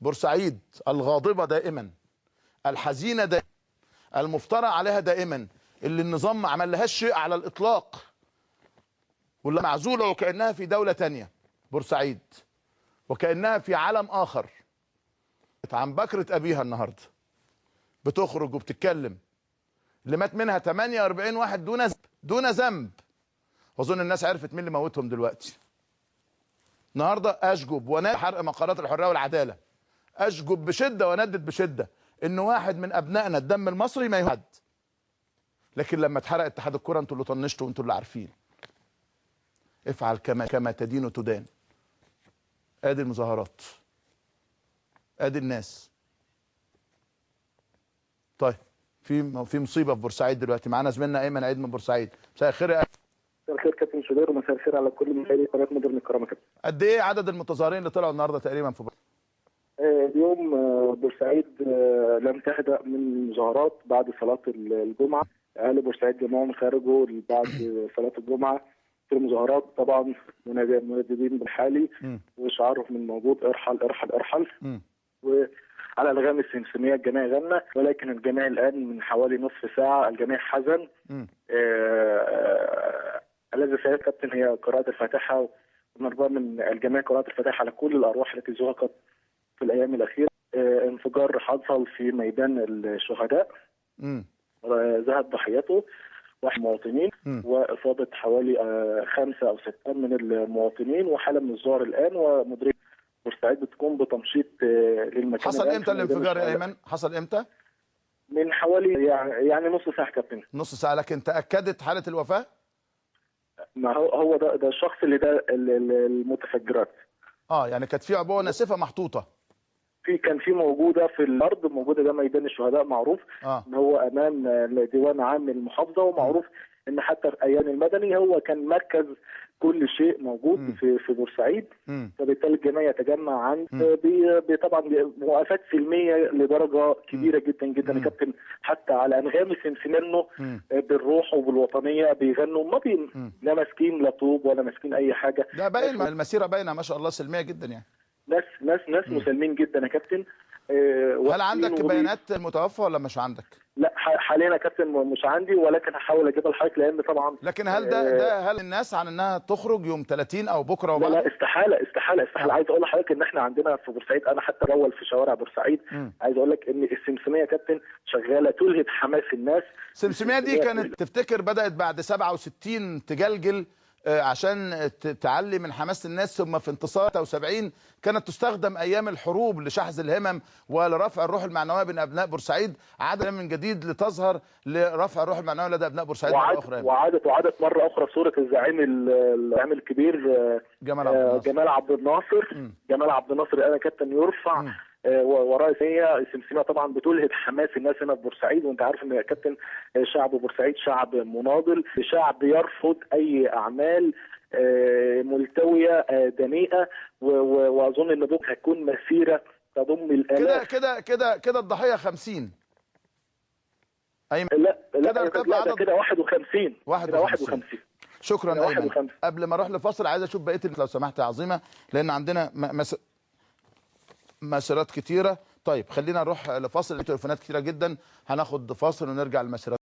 بورسعيد الغاضبة دائما، الحزينة دائما، المفترى عليها دائما، اللي النظام ما عملهاش شيء على الإطلاق، واللي معزولة وكأنها في دولة تانية بورسعيد، وكأنها في عالم آخر. عن بكرة أبيها النهاردة بتخرج وبتتكلم، اللي مات منها 48 واحد دون ذنب. واظن الناس عرفت مين اللي موتهم دلوقتي. النهارده اشجب وندد حرق مقرات الحريه والعداله، اشجب بشده وندد بشده ان واحد من ابنائنا الدم المصري ما يهد. لكن لما اتحرق اتحاد الكره انتوا اللي طنشتوا وانتوا اللي عارفين. افعل كما تدين تدان. ادي المظاهرات، ادي الناس. طيب في مصيبه في بورسعيد دلوقتي. معانا زميلنا ايمن عيد من بورسعيد. مساء الخير يا مساء الخير كابتن شوبير، ومساء الخير على كل مشاهدي قناه مودرن الكرامه. كابتن قد ايه عدد المتظاهرين اللي طلعوا النهارده تقريبا في بورسعيد؟ اليوم بورسعيد لم تهدأ من المظاهرات بعد صلاه الجمعه. اهل بورسعيد جمعهم خرجوا بعد صلاه الجمعه في المظاهرات، طبعا مناددين بالحالي وشعارهم من موجود ارحل ارحل ارحل. وعلى الغام السمسميه الجميع غنى، ولكن الجميع الان من حوالي نصف ساعه الجميع حزن. الذي سيد كابتن هي قراءة الفاتحة، ونرجو من الجميع قراءة الفاتحة على كل الأرواح التي زهقت في الأيام الأخيرة. انفجار حصل في ميدان الشهداء، ذهب ضحيته واحد مواطنين، وإصابة حوالي 5 أو 6 من المواطنين، وحالة من الذعر الآن. ومديرية بورسعيد بتقوم بتمشيط للمكان. حصل امتى الانفجار يا أيمن؟ حصل امتى؟ من حوالي يعني نص ساعة كابتن. نص ساعة. لكن تأكدت حالة الوفاة؟ ما هو ده الشخص اللي ده المتفجرات. يعني كانت في عبوه ناسفه محطوطه. كان في موجوده في الارض، موجوده. ده ميدان الشهداء معروف ان هو امام ديوان عام المحافظه، ومعروف ان حتى في ايام المدني هو كان مركز كل شيء موجود في بورسعيد. فبالتالي الجميع يتجمع عند طبعا موقفات سلميه لدرجه كبيره جدا جدا يا كابتن، حتى على انغام منه بالروح وبالوطنيه بيغنوا. ما لا ماسكين لا طوب ولا ماسكين اي حاجه. ده باين المسيره باينه ما شاء الله سلميه جدا يعني. ناس مسالمين جدا يا كابتن. هل عندك بيانات المتوفى ولا مش عندك؟ لا حاليا يا كابتن مش عندي، ولكن هحاول اجيبها لحضرتك، لان طبعا. لكن هل هل الناس عن انها تخرج يوم 30 او بكره وبعد؟ لا استحاله. عايز اقول لحضرتك ان احنا عندنا في بورسعيد، انا حتى اول في شوارع بورسعيد. عايز اقول لك ان السمسميه يا كابتن شغاله تلهب حماس الناس. السمسميه دي كانت تفتكر بدات بعد 67 تجلجل عشان تعلي من حماس الناس، ثم في انتصار 73 كانت تستخدم ايام الحروب لشحذ الهمم ولرفع الروح المعنويه بين ابناء بورسعيد. عادت من جديد لتظهر لرفع الروح المعنويه لدى ابناء بورسعيد مره اخرى. وعادت مره اخرى صوره الزعيم الكبير جمال عبد الناصر. جمال عبد الناصر انا كابتن يرفع وراء. هي السمسميه طبعا بتلهب حماس الناس هنا في بورسعيد، وانت عارف ان يا كابتن شعب بورسعيد شعب مناضل، شعب يرفض اي اعمال ملتويه دنيئه. واظن ان بكره هتكون مسيره تضم الالاف. كده الضحيه 50. لا كده 51. 51. شكرا ايمن. قبل ما اروح لفاصل عايز اشوف بقيه لو سمحت يا عظيمه، لان عندنا مسيرات كتيره. طيب خلينا نروح لفاصل، تليفونات كتيره جدا، هناخد فاصل ونرجع للمسيرات.